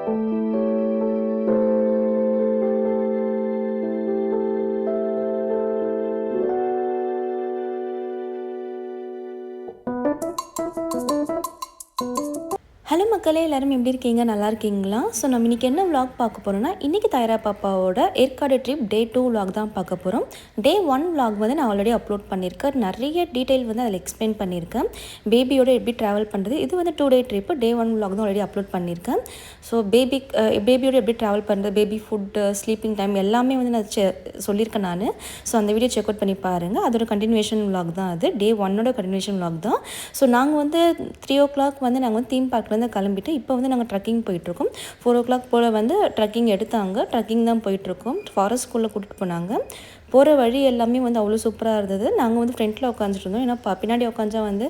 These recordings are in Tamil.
ஹலோ மக்களே, எல்லாரும் எப்படி இருக்கீங்க? நல்லா இருக்கீங்களா? ஸோ நம்ம இன்றைக்கி என்ன விலாக் பார்க்க போகிறோம்னா, இன்றைக்கி தாயரா பாப்பாவோட ஏற்காடு ட்ரிப் டே 2 விலாக் தான் பார்க்க போகிறோம். டே 1 விலாக் வந்து நான் ஆல்ரெடி அப்லோட் பண்ணியிருக்கேன். நிறைய டீட்டெயில் வந்து அதில் எக்ஸ்பிளைன் பண்ணியிருக்கேன். பேபியோட எப்படி ட்ராவல் பண்ணுறது, இது வந்து 2 டே ட்ரிப்பு. டே 1 விலாக் தான் ஆல்ரெடி அப்லோட் பண்ணியிருக்கேன். ஸோ பேபியோட எப்படி ட்ராவல் பண்ணுறது, பேபி ஃபுட்டு, ஸ்லீப்பிங் டைம் எல்லாமே வந்து நான் சொல்லியிருக்கேன் நான். ஸோ அந்த வீடியோ செக் அவுட் பண்ணி பாருங்கள். அதோட கண்டினியூஷன் விலாக் தான் அது. டே 1ஓட கண்டினியூஷன் விலாக் தான். ஸோ நாங்கள் வந்து 3 o'clock வந்து நாங்கள் வந்து தீம் பார்க்கில் கிளம்பிட்டு இப்போ வந்து நாங்கள் ட்ரக்கிங் போயிட்டுருக்கோம். 4 o'clock போல் வந்து ட்ரக்கிங் எடுத்தாங்க. ட்ரக்கிங் தான் போயிட்டுருக்கோம். ஃபாரஸ்ட்குள்ளே கூட்டிகிட்டு போனாங்க. போகிற வழி எல்லாமே வந்து அவ்வளோ சூப்பராக இருந்தது. நாங்கள் வந்து ஃப்ரண்ட்டில் உட்காந்துட்டு இருந்தோம். ஏன்னா பின்னாடி உட்காந்தா வந்து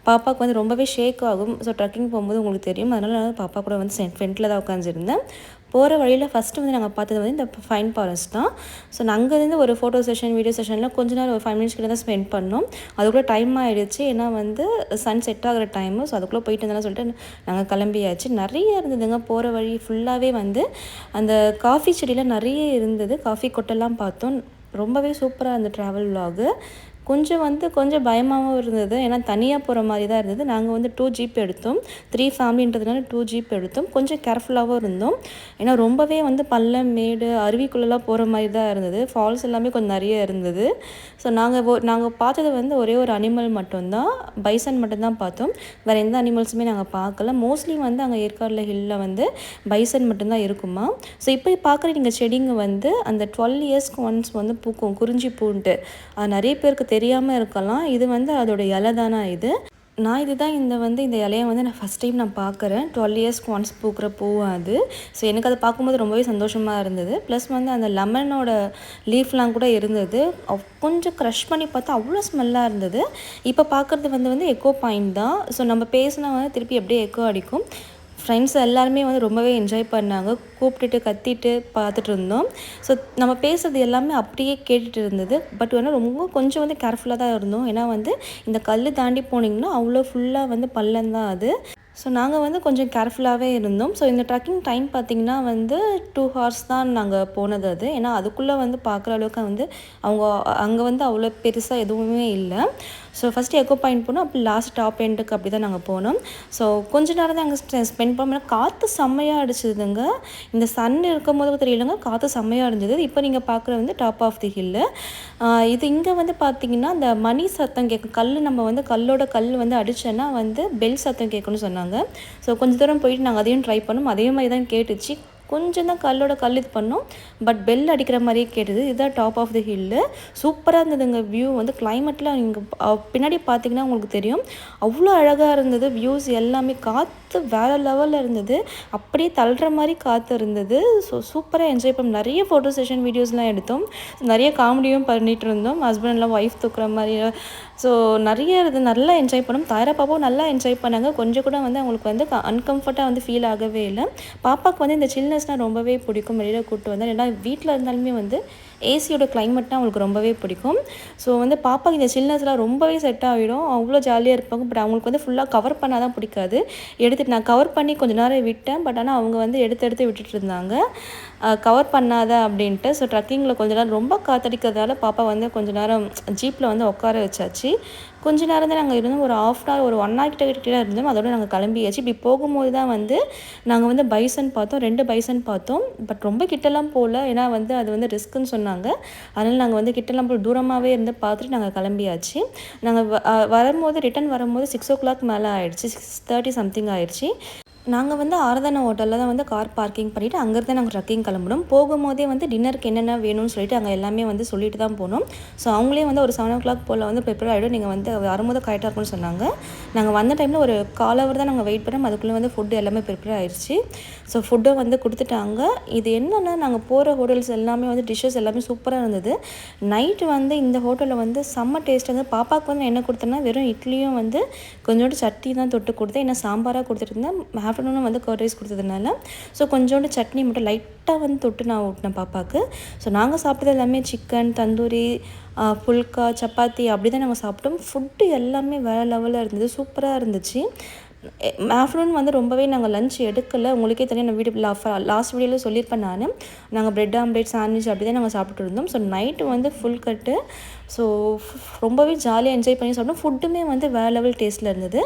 பாப்பாவுக்கு வந்து ரொம்பவே ஷேக் ஆகும். ஸோ ட்ரக்கிங் போகும்போது உங்களுக்கு தெரியும். அதனால் நான் பாப்பா கூட வந்து ஃப்ரண்ட்டில் தான் உட்காந்துருந்தேன். போகிற வழியில் ஃபஸ்ட்டு வந்து நாங்கள் பார்த்தது வந்து இந்த ஃபைன் ஃபாரஸ்ட் தான். ஸோ நாங்கள் அங்கேருந்து ஒரு ஃபோட்டோ செஷன், வீடியோ செஷனில் கொஞ்ச நேரம் ஒரு 5 minutes கிட்ட தான் ஸ்பெண்ட் பண்ணோம். அதுக்குள்ளே டைம் ஆகிடுச்சு. ஏன்னா வந்து சன் செட் ஆகிற டைமு. ஸோ அதுக்குள்ளே போயிட்டு இருந்தேன்னு சொல்லிட்டு நாங்கள் கிளம்பியாச்சு. நிறைய இருந்ததுங்க. போகிற வழி ஃபுல்லாகவே வந்து அந்த காஃபி செடியில் நிறைய இருந்தது. காஃபி கொட்டெல்லாம் பார்த்தோம். ரொம்பவே சூப்பராக இருந்த ட்ராவல் விலாகு. கொஞ்சம் பயமாகவும் இருந்தது. ஏன்னா தனியாக போகிற மாதிரி தான் இருந்தது. நாங்கள் வந்து 2 ஜீப் எடுத்தோம். 3 ஃபேமிலின்றதுனால 2 ஜீப் எடுத்தோம். கொஞ்சம் கேர்ஃபுல்லாகவும் இருந்தோம். ஏன்னா ரொம்பவே வந்து பள்ளம், மேடு, அருவிக்குள்ளெல்லாம் போகிற மாதிரி தான் இருந்தது. ஃபால்ஸ் எல்லாமே கொஞ்சம் நிறைய இருந்தது. ஸோ நாங்கள் பார்த்தது வந்து ஒரே ஒரு அனிமல் மட்டும்தான், பைசன் மட்டும்தான் பார்த்தோம். வேறு எந்த அனிமல்ஸுமே நாங்கள் பார்க்கல. மோஸ்ட்லி வந்து அங்கே ஏற்காடில் ஹில்லில் வந்து பைசன் மட்டும்தான் இருக்குமா. ஸோ இப்போ பார்க்குற நீங்கள் செடிங்க வந்து அந்த 12 இயர்ஸ்க்கு ஒன்ஸ் வந்து பூக்கும், குறிஞ்சி பூன்ட்டு. அது நிறைய பேருக்கு தெரியாமல் இருக்கலாம். இது வந்து அதோட இலை தானா இது. நான் இந்த இலையை வந்து நான் ஃபஸ்ட் டைம் நான் பார்க்குறேன். 12 இயர்ஸ்க்கு ஒன்ஸ் பூக்கிற பூ அது. ஸோ எனக்கு அதை பார்க்கும்போது ரொம்பவே சந்தோஷமாக இருந்தது. ப்ளஸ் வந்து அந்த லெமனோட லீஃப்லாம் கூட இருந்தது. கொஞ்சம் க்ரஷ் பண்ணி பார்த்தா அவ்வளோ ஸ்மெல்லாக இருந்தது. இப்போ பார்க்குறது வந்து எக்கோ பாயிண்ட் தான். ஸோ நம்ம பேசினா வந்து திருப்பி எப்படியே எக்கோ அடிக்கும். ஃப்ரெண்ட்ஸ் எல்லாருமே வந்து ரொம்பவே என்ஜாய் பண்ணாங்க. கூப்பிட்டுட்டு கத்திட்டு பார்த்துட்டு இருந்தோம். ஸோ நம்ம பேசுகிறது எல்லாமே அப்படியே கேட்டுட்டு இருந்தது. பட் வந்து கொஞ்சம் வந்து கேர்ஃபுல்லாக தான் இருந்தோம். ஏன்னா வந்து இந்த கல் தாண்டி போனீங்கன்னா அவ்வளோ ஃபுல்லாக வந்து பள்ளம் தான் அது. ஸோ நாங்கள் வந்து கொஞ்சம் கேர்ஃபுல்லாகவே இருந்தோம். ஸோ இந்த ட்ரக்கிங் டைம் பார்த்திங்கன்னா வந்து 2 hours தான் நாங்கள் போனது அது. ஏன்னா அதுக்குள்ளே வந்து பார்க்குற அளவுக்கு வந்து அங்கே வந்து அவ்வளோ பெருசாக எதுவுமே இல்லை. ஸோ ஃபஸ்ட்டு எக்கோ பாயிண்ட் போனோம். அப்போ லாஸ்ட் டாப் எண்டுக்கு அப்படி தான் நாங்கள் போனோம். ஸோ கொஞ்ச நேரம் தான் அங்கே ஸ்பெண்ட் பண்ணோம். காற்று செம்மையாக அடிச்சதுங்க. இந்த சன் இருக்கும் போது தெரியலங்க, காற்று செம்மையாக இருந்தது. இப்போ நீங்கள் பார்க்குற வந்து டாப் ஆஃப் தி ஹில்லு. இது இங்கே வந்து பார்த்திங்கன்னா அந்த மணி சத்தம் கேட்கும். நம்ம வந்து கல் வந்து அடித்தோன்னா வந்து பெல் சத்தம் கேட்கும்னு சொன்னாங்க. ஸோ கொஞ்சம் தூரம் போயிட்டு நாங்கள் அதையும் ட்ரை பண்ணோம். அதே மாதிரி தான் கேட்டுச்சு. கொஞ்சம் தான் கல் இது பண்ணோம். பட் பெல் அடிக்கிற மாதிரியே கேட்டுது. இதுதான் டாப் ஆஃப் தி ஹில்லு. சூப்பராக இருந்ததுங்க. வியூ வந்து கிளைமேட்டில் நீங்கள் பின்னாடி பார்த்தீங்கன்னா உங்களுக்கு தெரியும். அவ்வளோ அழகாக இருந்தது. வியூஸ் எல்லாமே. காற்று வேறு லெவலில் இருந்தது. அப்படியே தள்ளுற மாதிரி காற்று இருந்தது. ஸோ சூப்பராக என்ஜாய் பண்ணோம். நிறைய ஃபோட்டோ செஷன், வீடியோஸ்லாம் எடுத்தோம். நிறைய காமெடியும் பண்ணிகிட்டு இருந்தோம். ஹஸ்பண்ட்லாம் ஒய்ஃப் தூக்குற மாதிரி. ஸோ நிறைய நல்லா என்ஜாய் பண்ணோம். தாயரா பாப்பாவும் நல்லா என்ஜாய் பண்ணாங்க. கொஞ்சம் கூட வந்து அவங்களுக்கு வந்து அன்கம்ஃபர்ட்டாக வந்து ஃபீல் ஆகவே இல்லை. பாப்பாவுக்கு வந்து இந்த சில்னஸ்னால் ரொம்பவே பிடிக்கும். வெளியில் கூப்பிட்டு வந்தால் ஏன்னா வீட்டில் இருந்தாலுமே வந்து ஏசியோட கிளைமேட்னால் அவங்களுக்கு ரொம்பவே பிடிக்கும். ஸோ வந்து பாப்பாக்கு இந்த சில்னஸ்லாம் ரொம்பவே செட் ஆகிடும். அவ்வளோ ஜாலியாக இருப்பாங்க. பட் அவங்களுக்கு வந்து ஃபுல்லாக கவர் பண்ணால் தான் பிடிக்காது. நான் கவர் பண்ணி கொஞ்சம் நேரம் விட்டேன். பட் ஆனால் அவங்க வந்து எடுத்து விட்டுட்டு இருந்தாங்க, கவர் பண்ணாத அப்படின்ட்டு. ஸோ ட்ரக்கிங்கில் கொஞ்ச நேரம் ரொம்ப காற்றடிக்கிறதால பாப்பா வந்து கொஞ்சம் நேரம் ஜீப்பில் வந்து உட்கார வச்சாச்சு. கொஞ்ச நேரம் தான் நாங்கள் இருந்தோம். ஒரு 1/2 hour, ஒரு 1 hour கிட்ட இருந்தோம். அதோட நாங்கள் கிளம்பியாச்சு. இப்படி போகும்போது தான் வந்து நாங்கள் வந்து பைசன் பார்த்தோம். 2 பைசன் பார்த்தோம். பட் ரொம்ப கிட்டலாம் போகல. ஏன்னா வந்து அது வந்து ரிஸ்க்குன்னு சொன்னாங்க. அதனால் நாங்கள் வந்து கிட்டலாம் போய் தூரமாகவே இருந்து பார்த்துட்டு நாங்கள் கிளம்பியாச்சு. நாங்கள் ரிட்டன் வரும்போது 6 o'clock மேலே ஆயிடுச்சு. 6:30 சம்திங் ஆயிடுச்சு. நாங்கள் வந்து ஆராதனா ஹோட்டலில் தான் வந்து கார் பார்க்கிங் பண்ணிவிட்டு அங்கேருந்து நாங்கள் ட்ரக்கிங் கிளம்பணும். போகும்போதே வந்து டின்னருக்கு என்னென்ன வேணும்னு சொல்லிட்டு அங்கே எல்லாமே வந்து சொல்லிட்டு தான் போனோம். ஸோ அவங்களே வந்து ஒரு 7 o'clock போல் வந்து ப்ரிப்பேர் ஆகிடும், நீங்கள் வந்து வரும்போது கரெக்டாக இருக்கும்னு சொன்னாங்க. நாங்கள் வந்த டைமில் ஒரு 1/4 hour தான் நாங்கள் வெயிட் பண்ணோம். அதுக்குள்ளே வந்து ஃபுட்டு எல்லாமே ப்ரிப்பேர் ஆகிடுச்சு. ஸோ ஃபுட்டும் வந்து கொடுத்துட்டாங்க. இது என்னென்னா நாங்கள் போகிற ஹோட்டல்ஸ் எல்லாமே வந்து டிஷ்ஷஸ் எல்லாமே சூப்பராக இருந்தது. நைட்டு வந்து இந்த ஹோட்டலில் வந்து செம்ம டேஸ்ட் வந்து பாப்பாவுக்கு வந்து என்ன கொடுத்தேன்னா வெறும் இட்லியும் வந்து கொஞ்சோண்டு சட்னி தான் தொட்டு கொடுத்தேன். ஏன்னா சாம்பாராக கொடுத்துட்டு இருந்தேன். ஆஃப்டர்நூனும் வந்து கர்ட் ரைஸ் கொடுத்ததுனால ஸோ கொஞ்சோண்டு சட்னி மட்டும் லைட்டாக வந்து தொட்டு நான் ஊட்டினேன் பாப்பாவுக்கு. ஸோ நாங்கள் சாப்பிட்டது எல்லாமே சிக்கன், தந்தூரி, புல்கா, சப்பாத்தி அப்படி தான் நாங்கள் சாப்பிட்டோம். ஃபுட்டு எல்லாமே வேறு லெவலில் இருந்தது. சூப்பராக இருந்துச்சு. ஆஃப்டர்நூன் வந்து ரொம்பவே நாங்கள் லஞ்ச் எடுக்கலை. உங்களுக்கே தெரியும், நான் லாஸ்ட் வீடியோவில் சொல்லியிருப்பேன் நான். நாங்கள் பிரெட் ஆம்லேட் சாண்ட்விச் அப்படி தான் நாங்கள் சாப்பிட்டுட்டு இருந்தோம். ஸோ நைட்டு வந்து ஃபுல் கட்டு. ஸோ ரொம்பவே ஜாலியாக என்ஜாய் பண்ணி சாப்பிட்டோம். ஃபுட்டுமே வந்து வேறு லெவல் டேஸ்ட்டில் இருந்தது.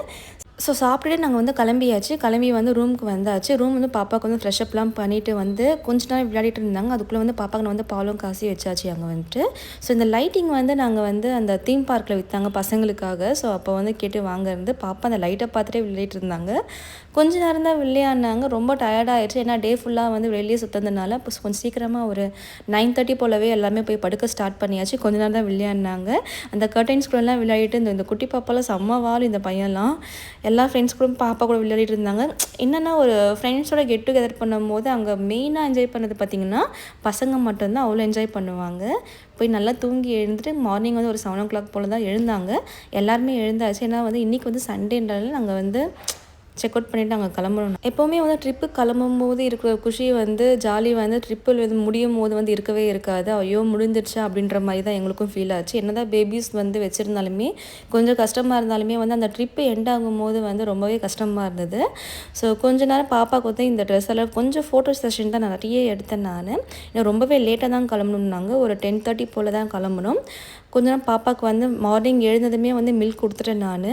ஸோ சாப்பிட்டுட்டு நாங்கள் வந்து கிளம்பியாச்சு. கிளம்பி வந்து ரூமுக்கு வந்தாச்சு. ரூம் வந்து பாப்பாவுக்கு வந்து ஃப்ரெஷ்அப்லாம் பண்ணிவிட்டு வந்து கொஞ்ச நேரம் விளையாடிட்டு இருந்தாங்க. அதுக்குள்ளே வந்து பாப்பாவுக்கு நான் வந்து பாலும் காசி வச்சாச்சு அங்கே வந்துட்டு. ஸோ இந்த லைட்டிங் வந்து நாங்கள் வந்து அந்த தீம் பார்க்கில் விற்றாங்க பசங்களுக்காக. ஸோ அப்போ வந்து கேட்டு வாங்கிருந்து பாப்பா அந்த லைட்டை பார்த்துட்டே விளையாடிட்டு இருந்தாங்க. கொஞ்ச நேரம் தான் விளையாடினாங்க. ரொம்ப டயர்டாகிடுச்சு. ஏன்னா டே ஃபுல்லாக வந்து வெளியே சுற்றுறதுனால இப்போ கொஞ்சம் சீக்கிரமாக ஒரு 9:30 போலவே எல்லாமே போய் படுக்க ஸ்டார்ட் பண்ணியாச்சு. கொஞ்ச நேரம் தான் விளையாடினாங்க. அந்த கர்டைன்ஸ்குள்ளெல்லாம் விளையாடிட்டு இந்த குட்டி பாப்பாலாம் செம்ம வால். இந்த பையன்லாம் எல்லா ஃப்ரெண்ட்ஸ் கூட பாப்பா கூட விளையாடிட்டு இருந்தாங்க. என்னென்னா ஒரு ஃப்ரெண்ட்ஸோட கெட் டுகெதர் பண்ணும்போது அங்கே மெயினாக என்ஜாய் பண்ணது பார்த்திங்கன்னா பசங்க மட்டும்தான் அவ்வளோ என்ஜாய் பண்ணுவாங்க. போய் நல்லா தூங்கி எழுந்துட்டு மார்னிங் வந்து ஒரு 7 o'clock போல் தான் எழுந்தாங்க. எல்லாருமே எழுந்தாச்சு. ஏன்னா வந்து இன்றைக்கி வந்து சண்டேன்றதால நாங்கள் வந்து செக் அவுட் பண்ணிவிட்டு நாங்கள் கிளம்புறோம். எப்போவுமே வந்து ட்ரிப்பு கிளம்பும் போது இருக்கிற குஷி வந்து ஜாலி வந்து ட்ரிப்பில் வந்து முடியும் போது வந்து இருக்கவே இருக்காது. ஐயோ முடிஞ்சிருச்சா அப்படின்ற மாதிரி தான் எங்களுக்கும் ஃபீல் ஆச்சு. என்னதான் பேபிஸ் வந்து வச்சுருந்தாலுமே கொஞ்சம் கஷ்டமாக இருந்தாலுமே வந்து அந்த ட்ரிப்பு எண்ட் ஆகும்போது வந்து ரொம்பவே கஷ்டமாக இருந்தது. ஸோ கொஞ்ச நேரம் பாப்பாவுக்கு வந்து இந்த ட்ரெஸ் எல்லாம் கொஞ்சம் ஃபோட்டோ செஷன் தான் நான் நிறைய எடுத்தேன். நான் ரொம்பவே லேட்டாக தான் கிளம்பணும்னாங்க. ஒரு 10:30 போல் தான் கிளம்பணும். கொஞ்ச நேரம் பாப்பாவுக்கு வந்து மார்னிங் எழுந்ததுமே வந்து மில்க் கொடுத்துட்டேன். நான்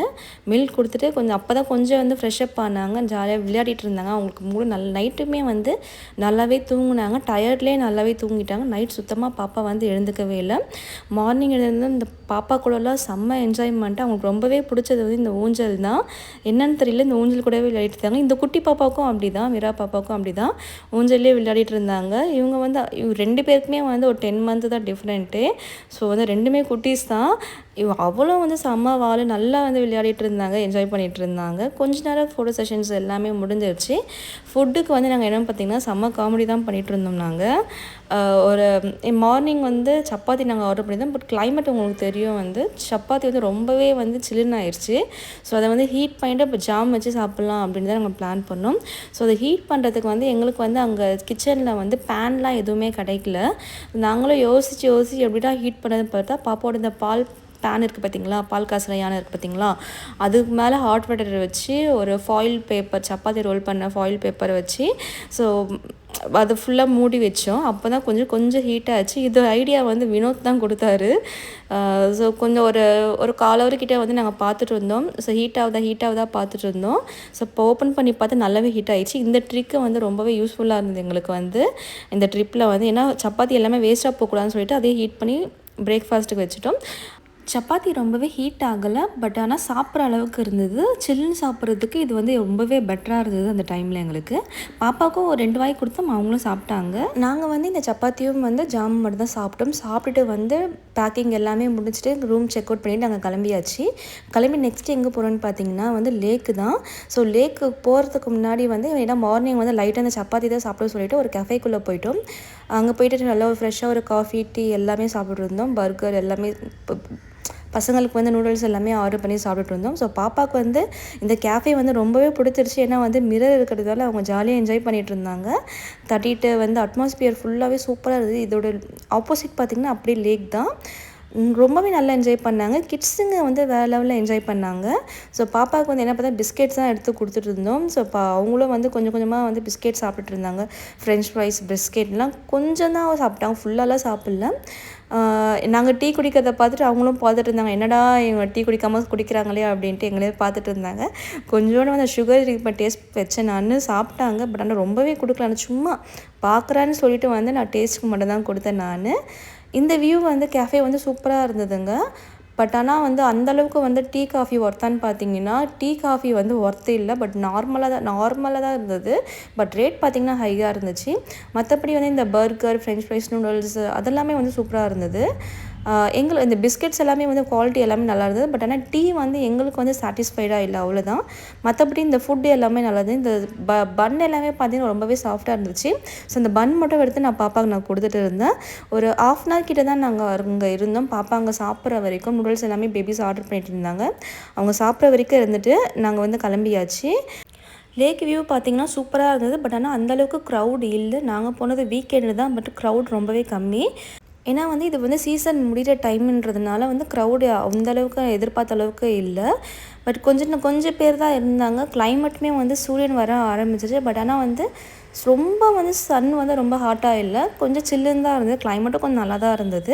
மில்க் கொடுத்துட்டு கொஞ்சம் அப்போ தான் கொஞ்சம் வந்து ஃப்ரெஷ்அப் ஆனாங்க. ஜாலியாக விளையாடிட்டு இருந்தாங்க. அவங்களுக்கு மூணு நைட்டுமே வந்து நல்லாவே தூங்கினாங்க. டயர்ட்லேயே நல்லாவே தூங்கிட்டாங்க. நைட் சுத்தமாக பாப்பா வந்து எழுந்துக்கவே இல்லை. மார்னிங் எழுந்து இந்த பாப்பா கூடலாம் செம்ம என்ஜாய்மெண்ட்டு. அவங்களுக்கு ரொம்பவே பிடிச்சது வந்து இந்த ஊஞ்சல் தான். என்னன்னு தெரியல, இந்த ஊஞ்சல் கூடவே விளையாடிட்டு இருந்தாங்க. இந்த குட்டி பாப்பாவுக்கும் அப்படி தான், மீரா பாப்பாவுக்கும் அப்படி தான் ஊஞ்சல்லே விளையாடிட்டு இருந்தாங்க. இவங்க வந்து 2 பேருக்குமே வந்து ஒரு 10 month தான் டிஃப்ரெண்ட்டு. ஸோ வந்து 2மே குட்டீஸ் தான். அவ்வளோ வந்து செம்ம வால் நல்லா வந்து விளையாடிட்டு இருந்தாங்க, என்ஜாய் பண்ணிகிட்டு இருந்தாங்க. கொஞ்ச நேரம் ஃபோட்டோ செஷன்ஸ் எல்லாமே முடிஞ்சிருச்சு. ஃபுட்டுக்கு வந்து நாங்கள் என்னென்னு பார்த்திங்கன்னா செம்ம காமெடி தான் பண்ணிகிட்டு இருந்தோம். நாங்கள் ஒரு மார்னிங் வந்து சப்பாத்தி நாங்கள் ஆர்டர் பண்ணியிருந்தோம். பட் கிளைமேட் உங்களுக்கு தெரியும், வந்து சப்பாத்தி வந்து ரொம்பவே வந்து சில்லுன்னு ஆயிடுச்சு. ஸோ அதை வந்து ஹீட் பண்ணிட்டு இப்போ ஜாம் வச்சு சாப்பிட்லாம் அப்படின்னு தான் நாங்கள் பிளான் பண்ணோம். ஸோ அதை ஹீட் பண்ணுறதுக்கு வந்து எங்களுக்கு வந்து அங்கே கிச்சனில் வந்து பேன்லாம் எதுவுமே கிடைக்கல. நாங்களும் யோசித்து எப்படிடா ஹீட் பண்ணதுன்னு பார்த்தா பாப்பாவோட இந்த பால் பேன் இருக்குது பார்த்திங்களா, பால் காசுற யானை இருக்குது பார்த்திங்களா, அதுக்கு மேலே ஹாட் வாட்டர் வச்சு ஒரு ஃபாயில் பேப்பர், சப்பாத்தி ரோல் பண்ண ஃபாயில் பேப்பரை வச்சு ஸோ அது ஃபுல்லாக மூடி வச்சோம். அப்போ தான் கொஞ்சம் ஹீட்டாகிடுச்சு. இது ஐடியா வந்து வினோத் தான் கொடுத்தாரு. ஸோ கொஞ்சம் ஒரு 1/4 hour கிட்டே வந்து நாங்கள் பார்த்துட்டு இருந்தோம். ஸோ ஹீட் ஆகுதா பார்த்துட்டு இருந்தோம். ஸோ இப்போ ஓப்பன் பண்ணி பார்த்தா நல்லாவே ஹீட் ஆகிடுச்சு. இந்த ட்ரிக்கு வந்து ரொம்பவே யூஸ்ஃபுல்லாக இருந்தது எங்களுக்கு வந்து இந்த ட்ரிப்பில் வந்து. ஏன்னா சப்பாத்தி எல்லாமே வேஸ்ட்டாக போகக்கூடாதுன்னு சொல்லிட்டு அதே ஹீட் பண்ணி பிரேக்ஃபாஸ்ட்டுக்கு வச்சுட்டோம். சப்பாத்தி ரொம்பவே ஹீட் ஆகலை. பட் ஆனால் சாப்பிட்ற அளவுக்கு இருந்தது. சில்லுன்னு சாப்பிட்றதுக்கு இது வந்து ரொம்பவே பெட்டராக இருந்தது அந்த டைமில் எங்களுக்கு. பாப்பாவுக்கும் ஒரு 2 வாய் கொடுத்தோம், அவங்களும் சாப்பிட்டாங்க. நாங்கள் வந்து இந்த சப்பாத்தியும் வந்து ஜாம் மட்டும் தான் சாப்பிட்டோம். சாப்பிட்டுட்டு வந்து பேக்கிங் எல்லாமே முடிச்சுட்டு ரூம் செக் அவுட் பண்ணிவிட்டு நாங்கள் கிளம்பி நெக்ஸ்ட் எங்கே போகிறோன்னு பார்த்தீங்கன்னா வந்து லேக்கு தான். ஸோ லேக்கு போகிறதுக்கு முன்னாடி வந்து ஏன்னா மார்னிங் வந்து லைட்டாக அந்த சப்பாத்தி தான் சாப்பிட சொல்லிவிட்டு ஒரு கஃபேக்குள்ளே போயிட்டோம். அங்கே போயிட்டு நல்லா ஒரு ஃப்ரெஷ்ஷாக ஒரு காஃபி டீ எல்லாமே சாப்பிட்டு இருந்தோம். பர்கர் எல்லாமே பசங்களுக்கு வந்து நூடுல்ஸ் எல்லாமே ஆர்டர் பண்ணி சாப்பிட்டுட்டு இருந்தோம். ஸோ பாப்பாவுக்கு வந்து இந்த கேஃபே வந்து ரொம்பவே பிடிச்சிருச்சு. ஏன்னா வந்து மிரர் இருக்கிறதால அவங்க ஜாலியாக என்ஜாய் பண்ணிகிட்டு இருந்தாங்க. தட்டிட்டு வந்து அட்மாஸ்பியர் ஃபுல்லாகவே சூப்பராக இருந்தது. இதோட ஆப்போசிட் பார்த்திங்கன்னா அப்படியே லேக் தான். ரொம்பவே நல்லா என்ஜாய் பண்ணாங்க. கிட்ஸுங்க வந்து வேறு லெவலில் என்ஜாய் பண்ணாங்க. ஸோ பாப்பாவுக்கு வந்து என்ன பார்த்தா பிஸ்கெட்ஸ் தான் எடுத்து கொடுத்துட்டு இருந்தோம். ஸோ அவங்களும் வந்து கொஞ்சமாக வந்து பிஸ்கெட் சாப்பிட்டுட்டு இருந்தாங்க. ஃப்ரெஞ்ச் ஃப்ரைஸ் பிஸ்கெட்லாம் கொஞ்சம் தான் சாப்பிட்டாங்க, ஃபுல்லாலாம் சாப்பிட்ல. நாங்கள் டீ குடிக்கிறத பார்த்துட்டு அவங்களும் பார்த்துட்டு இருந்தாங்க. என்னடா இவங்க டீ குடிக்காமல் குடிக்கிறாங்களே அப்படின்ட்டு எங்களே பார்த்துட்டு இருந்தாங்க. கொஞ்சோண்டு வந்து சுகர் இப்போ டேஸ்ட் வச்சேன் நான், சாப்பிட்டாங்க. பட் ஆனால் ரொம்பவே கொடுக்கல, சும்மா பார்க்குறான்னு சொல்லிட்டு வந்து நான் டேஸ்ட்டுக்கு மட்டும் தான் கொடுத்தேன் நான். இந்த வியூ வந்து கேஃபே வந்து சூப்பராக இருந்ததுங்க. பட் ஆனால் வந்து அந்தளவுக்கு வந்து டீ காஃபி ஒர்த்தான்னு பார்த்தீங்கன்னா டீ காஃபி வந்து ஒர்த்து இல்லை. பட் நார்மலாக தான் இருந்தது. பட் ரேட் பார்த்திங்கன்னா ஹையாக இருந்துச்சு. மற்றபடி வந்து இந்த பர்கர், ஃப்ரெஞ்ச் ஃப்ரைஸ், நூடுல்ஸ் அதெல்லாமே வந்து சூப்பராக இருந்தது. இந்த பிஸ்கெட்ஸ் எல்லாமே வந்து குவாலிட்டி எல்லாமே நல்லா இருந்தது. பட் ஆனால் டீ வந்து எங்களுக்கு வந்து சாட்டிஸ்ஃபைடாக இல்லை, அவ்வளோதான். மற்றபடி இந்த ஃபுட்டு எல்லாமே நல்லா இருந்தது. இந்த பன் எல்லாமே பார்த்திங்கன்னா ரொம்பவே சாஃப்டாக இருந்துச்சு. ஸோ இந்த பன் மட்டும் எடுத்து நான் பாப்பாவுக்கு நான் கொடுத்துட்டு இருந்தேன். ஒரு 1/2 hour கிட்ட தான் நாங்கள் அங்கே இருந்தோம். பாப்பா அங்கே சாப்பிட்ற வரைக்கும் நூடுல்ஸ் எல்லாமே பேபிஸ் ஆர்டர் பண்ணிட்டு இருந்தாங்க. அவங்க சாப்பிட்ற வரைக்கும் இருந்துட்டு நாங்கள் வந்து கிளம்பியாச்சு. லேக் வியூ பார்த்திங்கன்னா சூப்பராக இருந்தது. பட் ஆனால் அந்தளவுக்கு க்ரௌட் இல்லை. நாங்கள் போனது வீக்கெண்டு தான். பட் க்ரௌட் ரொம்பவே கம்மி. ஏன்னா வந்து இது வந்து சீசன் முடிகிற டைம்ன்றதுனால வந்து க்ரௌடு அந்தளவுக்கு எதிர்பார்த்த அளவுக்கு இல்லை. பட் கொஞ்சம் பேர் தான் இருந்தாங்க. கிளைமேட்டுமே வந்து சூரியன் வர ஆரம்பிச்சிச்சு. பட் ஆனால் வந்து ரொம்ப வந்து சன் வந்து ரொம்ப ஹாட்டாக இல்லை, கொஞ்சம் சில்லுன்னு தான் இருந்தது. கிளைமேட்டும் கொஞ்சம் நல்லா தான் இருந்தது.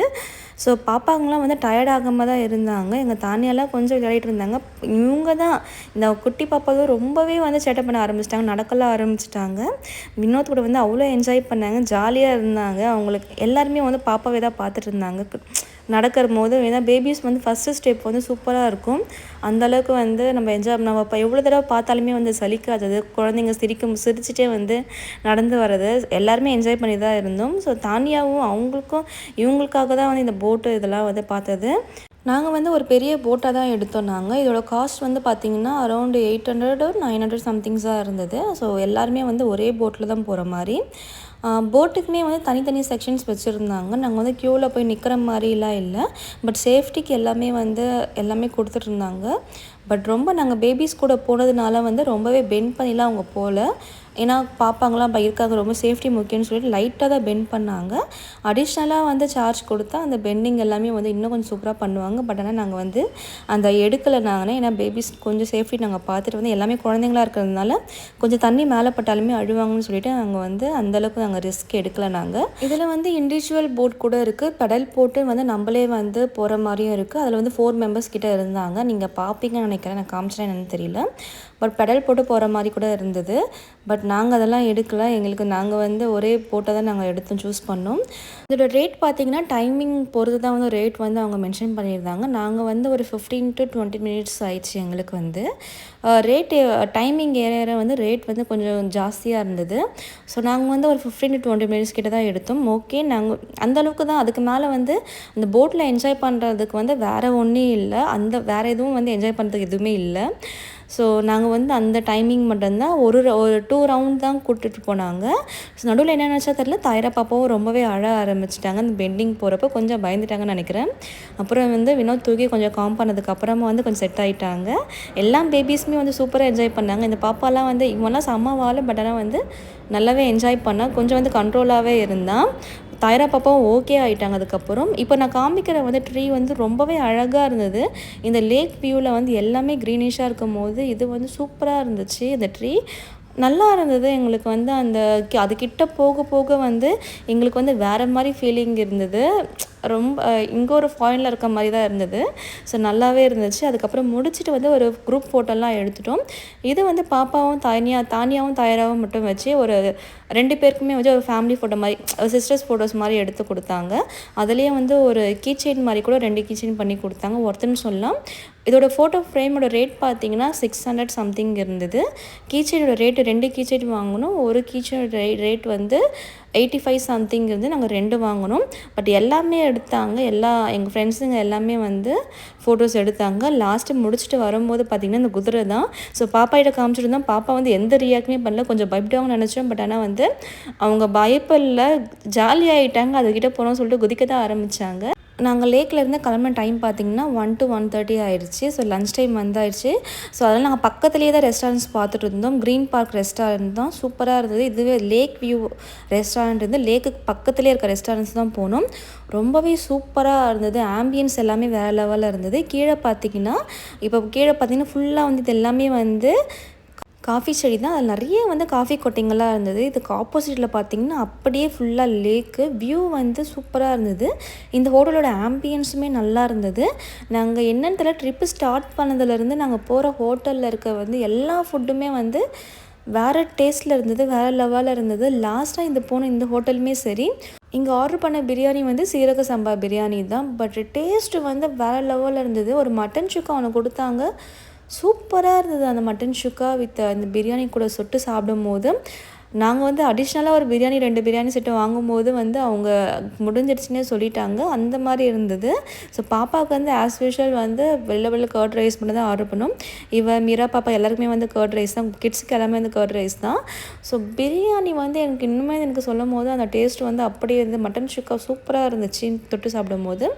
ஸோ பாப்பாங்களாம் வந்து டயர்ட் ஆகாமல் தான் இருந்தாங்க. எங்கள் தானியெல்லாம் கொஞ்சம் விளையாடிட்டு இருந்தாங்க. இவங்க தான் இந்த குட்டி பாப்பா தான் ரொம்பவே வந்து சேட்டை பண்ண ஆரம்பிச்சிட்டாங்க, நடக்கலாம் ஆரம்பிச்சிட்டாங்க. வினோத் கூட வந்து அவ்வளோ என்ஜாய் பண்ணாங்க, ஜாலியாக இருந்தாங்க. அவங்களுக்கு எல்லாருமே வந்து பாப்பாவே தான் பார்த்துட்டு இருந்தாங்க நடக்கிற போது. ஏன்னா பேபிஸ் வந்து ஃபஸ்ட்டு ஸ்டெப் வந்து சூப்பராக இருக்கும். அந்தளவுக்கு வந்து நம்ம என்ஜாய் நம்ம இப்போ எவ்வளோ தடவை பார்த்தாலுமே வந்து சலிக்காதது. குழந்தைங்க சிரிச்சுட்டே வந்து நடந்து வர்றது எல்லாருமே என்ஜாய் பண்ணி தான் இருந்தோம். ஸோ தானியாவும் அவங்களுக்கும் இவங்களுக்காக தான் வந்து இந்த போட்டு இதெல்லாம் வந்து பார்த்தது. நாங்கள் வந்து ஒரு பெரிய போட்டாக தான் எடுத்தோம். இதோட காஸ்ட் வந்து பார்த்திங்கன்னா அரௌண்டு 800 or 900 சம்திங்ஸாக இருந்தது. ஸோ எல்லாருமே வந்து ஒரே போட்டில் தான் போகிற மாதிரி. போட்டுக்குமே வந்து தனித்தனி செக்ஷன்ஸ் வச்சுருந்தாங்க. நாங்கள் வந்து க்யூவில் போய் நிற்கிற மாதிரிலாம் இல்லை, பட் சேஃப்டிக்கு எல்லாமே கொடுத்துட்ருந்தாங்க. பட் ரொம்ப நாங்கள் பேபிஸ் கூட போனதுனால வந்து ரொம்பவே பெண்ட் பண்ணிலாம் அவங்க போகல. ஏன்னா பாப்பாங்களாம் இருக்காங்க, ரொம்ப சேஃப்டி முக்கியம்னு சொல்லிட்டு லைட்டாக தான் பெண்ட் பண்ணாங்க. அடிஷ்னலாக வந்து சார்ஜ் கொடுத்தா அந்த பெண்டிங் எல்லாமே வந்து இன்னும் கொஞ்சம் சூப்பராக பண்ணுவாங்க. பட் ஆனால் நாங்கள் வந்து அந்த எடுக்கலை ஏன்னா பேபிஸ் கொஞ்சம் சேஃப்டி நாங்கள் பார்த்துட்டு வந்து எல்லாமே குழந்தைங்களா இருக்கிறதுனால கொஞ்சம் தண்ணி மேலே பட்டாலுமே அழுவாங்கன்னு சொல்லிட்டு நாங்கள் வந்து அந்தளவுக்கு நாங்கள் ரிஸ்க் எடுக்கலை. இதில் வந்து இண்டிவிஜுவல் போட் கூட இருக்குது, பெடல் போட்டு வந்து நம்மளே வந்து போகிற மாதிரியும் இருக்குது. அதில் வந்து 4 மெம்பர்ஸ் கிட்டே இருந்தாங்க. நீங்கள் பார்ப்பீங்கன்னு நினைக்கிறேன், நான் காமிச்சிட்டேன் என்னன்னு தெரியல. பட் பெடல் போட்டு போகிற மாதிரி கூட இருந்தது. பட் நாங்கள் அதெல்லாம் எடுக்கலை. நாங்கள் வந்து ஒரே போட்டை தான் நாங்கள் சூஸ் பண்ணோம். இதோட ரேட் பார்த்திங்கன்னா டைமிங் பொறுத்து தான் வந்து ரேட் வந்து அவங்க மென்ஷன் பண்ணியிருந்தாங்க. நாங்கள் வந்து ஒரு 15 to 20 minutes ஆயிடுச்சு எங்களுக்கு வந்து. ரேட்டு டைமிங் ஏற வந்து ரேட் வந்து கொஞ்சம் ஜாஸ்தியாக இருந்தது. ஸோ நாங்கள் வந்து ஒரு 15 to 20 minutes கிட்ட தான் எடுத்தோம். ஓகே, நாங்கள் அந்தளவுக்கு தான். அதுக்கு மேலே வந்து அந்த போட்டில் என்ஜாய் பண்ணுறதுக்கு வந்து வேறு ஒன்றும் இல்லை, வேறு எதுவும் வந்து என்ஜாய் பண்ணுறதுக்கு எதுவுமே இல்லை. ஸோ நாங்கள் வந்து அந்த டைமிங் மட்டும்தான் ஒரு 2 ரவுண்ட் தான் கூட்டிகிட்டு போனாங்க. ஸோ நடுவில் என்ன நினச்சா தெரியல, தாயரா பாப்பாவும் ரொம்பவே அழ ஆரம்பிச்சிட்டாங்க. அந்த பெண்டிங் போகிறப்போ கொஞ்சம் பயந்துட்டாங்கன்னு நினைக்கிறேன். அப்புறம் வந்து வினோத் தூக்கி கொஞ்சம் காம் பண்ணதுக்கப்புறமா வந்து கொஞ்சம் செட் ஆகிட்டாங்க. எல்லா பேபிஸுமே வந்து சூப்பராக என்ஜாய் பண்ணாங்க. இந்த பாப்பாலாம் வந்து இவங்கெல்லாம் செம்ம வாழை, பட் ஆனால் வந்து நல்லாவே என்ஜாய் பண்ணால், கொஞ்சம் வந்து கண்ட்ரோலாகவே இருந்தான். தாயரா பாப்பாவும் ஓகே ஆகிட்டாங்க. அதுக்கப்புறம் இப்போ நான் காமிக்கிற வந்து ட்ரீ வந்து ரொம்பவே அழகாக இருந்தது. இந்த லேக் வியூவில் வந்து எல்லாமே க்ரீனிஷாக இருக்கும் போது இது வந்து சூப்பராக இருந்துச்சு. இந்த ட்ரீ நல்லா இருந்தது. எங்களுக்கு வந்து அது கிட்ட போக போக வந்து எங்களுக்கு வந்து வேறு மாதிரி ஃபீலிங் இருந்தது. ரொம்ப இங்கே ஒரு ஃபாரினில் இருக்க மாதிரி தான் இருந்தது. ஸோ நல்லாவே இருந்துச்சு. அதுக்கப்புறம் முடிச்சுட்டு வந்து ஒரு குரூப் ஃபோட்டோலாம் எடுத்துட்டோம். இது வந்து பாப்பாவும் தானியாவும் தாயராவும் மட்டும் வச்சு ஒரு 2 பேருக்குமே வச்சு ஒரு ஃபேமிலி ஃபோட்டோ மாதிரி, சிஸ்டர்ஸ் ஃபோட்டோஸ் மாதிரி எடுத்து கொடுத்தாங்க. அதுலேயே வந்து ஒரு கீச்செயின் மாதிரி கூட 2 கீச்செயின் பண்ணி கொடுத்தாங்க. ஒருத்தன்னு சொல்லலாம். இதோட ஃபோட்டோ ஃப்ரேமோட ரேட் பார்த்தீங்கன்னா 600 சம்திங் இருந்தது. கீச்செயினோட ரேட்டு 2 கீச்செயின் வாங்கணும். ஒரு கீச்செயினோட ரேட் வந்து 85 சம்திங் இருந்து நாங்கள் 2 வாங்கினோம். பட் எல்லாமே எடுத்தாங்க. எங்கள் ஃப்ரெண்ட்ஸுங்க எல்லாமே வந்து ஃபோட்டோஸ் எடுத்தாங்க. லாஸ்ட்டு முடிச்சுட்டு வரும்போது பார்த்திங்கன்னா இந்த குதிரை தான். ஸோ பாப்பாகிட்ட காமிச்சிருந்தோம். பாப்பா வந்து எந்த ரியாக்டுமே பண்ணல, கொஞ்சம் பயப்படுவாங்கன்னு நினச்சோம். பட் ஆனால் வந்து அவங்க பயப்படல, ஜாலியாகிட்டாங்க. அதுக்கிட்ட போனோம்னு சொல்லிட்டு குதிக்க தான் ஆரம்பித்தாங்க. நாங்கள் லேக்லேருந்து கிளம்பின டைம் பார்த்திங்கன்னா 1 to 1:30 ஆயிடுச்சு. ஸோ லன்ச் டைம் வந்தாயிடுச்சு. ஸோ அதனால் நாங்கள் பக்கத்துலேயே தான் ரெஸ்டாரண்ட்ஸ் பார்த்துட்டு இருந்தோம். க்ரீன் பார்க் ரெஸ்டாரண்ட் தான் சூப்பராக இருந்தது. இதுவே லேக் வியூ ரெஸ்டாரண்ட் இருந்து லேக்குக்கு பக்கத்துலேயே இருக்க ரெஸ்டாரண்ட்ஸ் தான் போனோம். ரொம்பவே சூப்பராக இருந்தது. ஆம்பியன்ஸ் எல்லாமே வேறு லெவலில் இருந்தது. கீழே பார்த்திங்கன்னா ஃபுல்லாக வந்து இது எல்லாமே வந்து காஃபி செடி தான். அதில் நிறைய வந்து காஃபி கொட்டைங்கள்லாம் இருந்தது. இதுக்கு ஆப்போசிட்டில் பார்த்திங்கன்னா அப்படியே ஃபுல்லாக லேக்கு வியூ வந்து சூப்பராக இருந்தது. இந்த ஹோட்டலோட ஆம்பியன்ஸுமே நல்லா இருந்தது. நாங்கள் என்னென்னு தெரியல, ட்ரிப்பு ஸ்டார்ட் பண்ணதுலேருந்து நாங்கள் போகிற ஹோட்டலில் இருக்க வந்து எல்லா ஃபுட்டுமே வந்து வேறு டேஸ்ட்டில் இருந்தது, வேறு லெவலில் இருந்தது. லாஸ்ட்டாக போன இந்த ஹோட்டலுமே சரி, இங்கே ஆர்டர் பண்ண பிரியாணி வந்து சீரக சம்பா பிரியாணி தான். பட் டேஸ்ட்டு வந்து வேறு லெவலில் இருந்தது. ஒரு மட்டன் சுக்கா ஒன்று கொடுத்தாங்க, சூப்பராக இருந்தது. அந்த மட்டன் சுக்கா வித் அந்த பிரியாணி கூட சொட்டு சாப்பிடும்போது நாங்கள் வந்து அடிஷ்னலாக ஒரு 2 பிரியாணி செட்டு வாங்கும்போது வந்து அவங்க முடிஞ்சிடுச்சுன்னே சொல்லிட்டாங்க. அந்த மாதிரி இருந்தது. ஸோ பாப்பாவுக்கு வந்து ஆஸ் யூஷுவல் வந்து வெளில கர்ட் ரைஸ் பண்ணி தான் ஆர்டர் பண்ணோம். மீரா பாப்பா எல்லாருக்குமே வந்து கர்ட் ரைஸ் தான், கிட்ஸுக்கு எல்லாமே வந்து கர்ட் ரைஸ் தான். ஸோ பிரியாணி வந்து எனக்கு சொல்லும் போது அந்த டேஸ்ட் வந்து அப்படியே இருந்து மட்டன் சுக்கா சூப்பராக இருந்துச்சு தொட்டு சாப்பிடும்போது.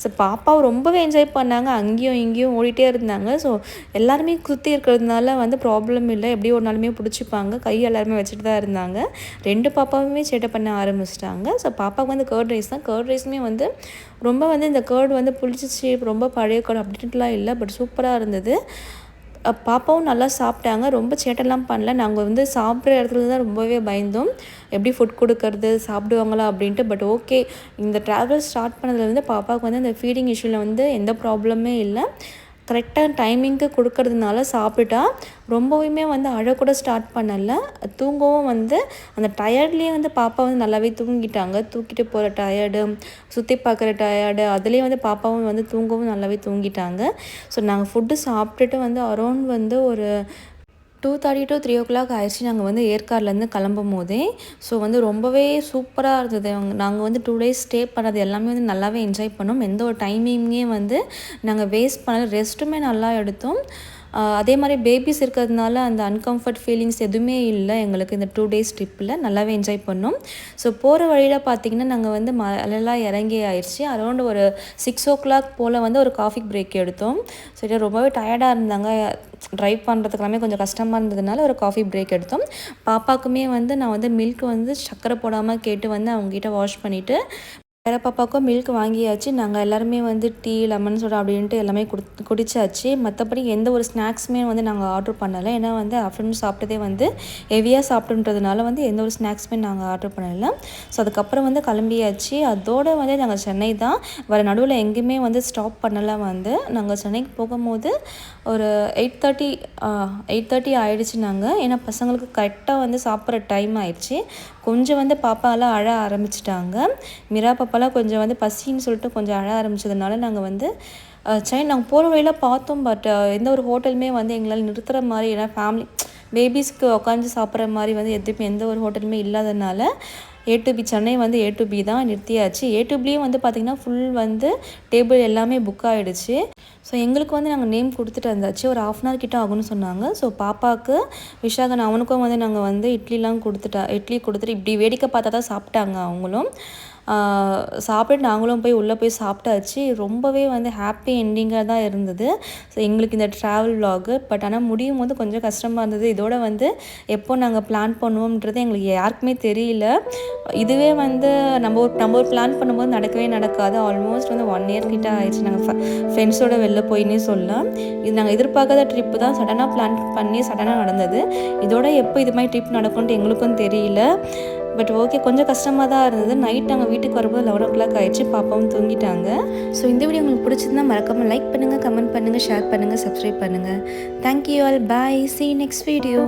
ஸோ பாப்பாவும் ரொம்பவே என்ஜாய் பண்ணாங்க. அங்கேயும் இங்கேயும் ஓடிட்டே இருந்தாங்க. ஸோ எல்லாருமே சுற்றி இருக்கிறதுனால வந்து ப்ராப்ளம் இல்லை, எப்படி ஒரு நாளுமே பிடிச்சிப்பாங்க. கை எல்லாருமே வச்சுட்டு தான் இருந்தாங்க. 2 பாப்பாவுமே சேட்டை பண்ண ஆரம்பிச்சிட்டாங்க. ஸோ பாப்பாவுக்கு வந்து கர்ட் ரைஸ் தான். கர்ட் ரைஸுமே வந்து ரொம்ப வந்து இந்த கர்டு வந்து புளிச்சிச்சு, ரொம்ப பழைய கர்டு அப்படின்ட்டுலாம் இல்லை, பட் சூப்பராக இருந்தது. பாப்பாவும் நல்லா சாப்பிட்டாங்க. ரொம்ப சேட்டைலாம் பண்ணல. நாங்கள் வந்து சாப்பிட்ற இடத்துல தான் ரொம்பவே பயந்தோம். எப்படி ஃபுட் கொடுக்கறது, சாப்பிடுவாங்களா அப்படின்ட்டு. பட் ஓகே, இந்த ட்ராவல் ஸ்டார்ட் பண்ணதுலேருந்து பாப்பாவுக்கு வந்து அந்த ஃபீடிங் இஷ்யூவில் வந்து எந்த ப்ராப்ளமே இல்லை. கரெக்டாக டைமிங்க்கு கொடுக்கறதுனால சாப்பிட்டுட்டா. ரொம்பவுமே வந்து அழக்கூட ஸ்டார்ட் பண்ணலை. தூங்கவும் வந்து அந்த டயர்ட்லேயே வந்து பாப்பா வந்து நல்லாவே தூங்கிட்டாங்க. தூக்கிட்டு போகிற டயர்டு, சுற்றி பார்க்குற டயர்டு, அதுலேயே வந்து பாப்பாவும் வந்து தூங்கவும் நல்லாவே தூங்கிட்டாங்க. ஸோ நாங்கள் ஃபுட்டு சாப்பிட்டுட்டு வந்து அரௌண்ட் வந்து ஒரு 2:30 to 3:00 ஆயிடுச்சு. நாங்கள் வந்து ஏற்காடுலேருந்து கிளம்பும் போதே. ஸோ வந்து ரொம்பவே சூப்பராக இருந்தது. நாங்கள் வந்து 2 days ஸ்டே பண்ணது எல்லாமே வந்து நல்லாவே என்ஜாய் பண்ணோம். எந்த ஒரு டைமிங்கே வந்து நாங்கள் வேஸ்ட் பண்ணல. ரெஸ்ட்டுமே நல்லா எடுத்தோம். அதே மாதிரி பேபிஸ் இருக்கிறதுனால அந்த அன்கம்ஃபர்ட் ஃபீலிங்ஸ் எதுவுமே இல்லை எங்களுக்கு இந்த 2 days ட்ரிப்பில். நல்லாவே என்ஜாய் பண்ணோம். ஸோ போகிற வழியில் பார்த்திங்கன்னா நாங்கள் வந்து மலையெல்லாம் இறங்கி ஆயிடுச்சு. அரௌண்ட் ஒரு 6:00 போல் வந்து ஒரு காஃபி பிரேக் எடுத்தோம். சரி, ரொம்பவே டயர்டாக இருந்தாங்க. ட்ரைவ் பண்ணுறதுக்கெல்லாமே கொஞ்சம் கஷ்டமாக இருந்ததுனால ஒரு காஃபி பிரேக் எடுத்தோம். பாப்பாக்குமே வந்து நான் வந்து மில்க் வந்து சர்க்கரை போடாமல் கேட்டு வந்து அவங்ககிட்ட வாஷ் பண்ணிவிட்டு வேறு பாப்பாவுக்கும் மில்க் வாங்கியாச்சு. நாங்கள் எல்லாருமே வந்து டீ, லெமன் சோடா அப்படின்ட்டு எல்லாமே குடிச்சாச்சு. மற்றபடி எந்த ஒரு ஸ்நாக்ஸுமே வந்து நாங்கள் ஆர்டர் பண்ணலை. ஏன்னா வந்து ஆஃப்டர்நூன் சாப்பிட்டதே வந்து ஹெவியாக சாப்பிட்டுன்றதுனால வந்து எந்த ஒரு ஸ்நாக்ஸுமே நாங்கள் ஆர்டர் பண்ணலை. ஸோ அதுக்கப்புறம் வந்து கிளம்பியாச்சு. அதோடு வந்து நாங்கள் சென்னை தான். வேறு நடுவில் எங்கேயுமே வந்து ஸ்டாப் பண்ணலை. வந்து நாங்கள் சென்னைக்கு போகும்போது ஒரு 8:30 ஆகிடுச்சு நாங்கள். ஏன்னா பசங்களுக்கு கரெக்டாக வந்து சாப்பிட்ற டைம் ஆயிடுச்சு. கொஞ்சம் வந்து பாப்பாலாம் அழ ஆரம்பிச்சிட்டாங்க. மிரா பாப்பாலாம் கொஞ்சம் வந்து பசின்னு சொல்லிட்டு கொஞ்சம் அழ ஆரம்பித்ததுனால நாங்கள் வந்து நாங்கள் போகிற வழியில் பார்த்தோம். பட் எந்த ஒரு ஹோட்டலுமே வந்து எங்களால் நிறுத்துகிற மாதிரி, ஏன்னா ஃபேமிலி பேபிஸ்க்கு உட்காந்து சாப்பிட்ற மாதிரி வந்து எதுவுமே எந்த ஒரு ஹோட்டலுமே இல்லாததுனால A2B சென்னை வந்து A2B தான் நிறுத்தியாச்சு. A2Bலேயும் வந்து பார்த்திங்கன்னா ஃபுல் வந்து டேபிள் எல்லாமே புக் ஆகிடுச்சு. ஸோ எங்களுக்கு வந்து நாங்கள் நேம் கொடுத்துட்டு இருந்தாச்சு. ஒரு 1/2 hour கிட்ட ஆகும்னு சொன்னாங்க. ஸோ பாப்பாவுக்கு விஷாகன் அவனுக்கும் வந்து நாங்கள் வந்து இட்லி கொடுத்துட்டு இப்படி வேடிக்கை பார்த்தா தான் சாப்பிட்டாங்க அவங்களும். சாப்பிட்டு நாங்களும் போய் உள்ளே போய் சாப்பிட்டாச்சு. ரொம்பவே வந்து ஹாப்பி என்டிங்காக தான் இருந்தது. ஸோ எங்களுக்கு இந்த ட்ராவல் vlog. பட் ஆனால் முடியும் போது கொஞ்சம் கஷ்டமாக இருந்தது. இதோட வந்து எப்போ நாங்கள் பிளான் பண்ணுவோம்ன்றது எங்களுக்கு யாருக்குமே தெரியல. இதுவே வந்து நம்ம ஒரு பிளான் பண்ணும்போது நடக்கவே நடக்காது. ஆல்மோஸ்ட் வந்து 1 year கிட்ட ஆயிடுச்சு நாங்கள் ஃப்ரெண்ட்ஸோடு வெளில போயின்னே சொல்லலாம். இது நாங்கள் எதிர்பார்க்காத ட்ரிப்பு தான். சடனாக பிளான் பண்ணி சடனாக நடந்தது. இதோட எப்போ இது மாதிரி ட்ரிப் நடக்கும்ன்ட்டு எங்களுக்கும் தெரியல. பட் ஓகே, கொஞ்சம் கஷ்டமாக தான் இருந்தது. நைட் நாங்கள் வீட்டுக்கு வரும்போது 11:00 ஆயிடுச்சு. பாப்பாவும் தூங்கிட்டாங்க. ஸோ இந்த வீடியோ உங்களுக்கு பிடிச்சிருந்தா மறக்காமல் லைக் பண்ணுங்கள், கமெண்ட் பண்ணுங்கள், ஷேர் பண்ணுங்கள், சப்ஸ்கிரைப் பண்ணுங்கள். Thank you all. Bye. See you next video.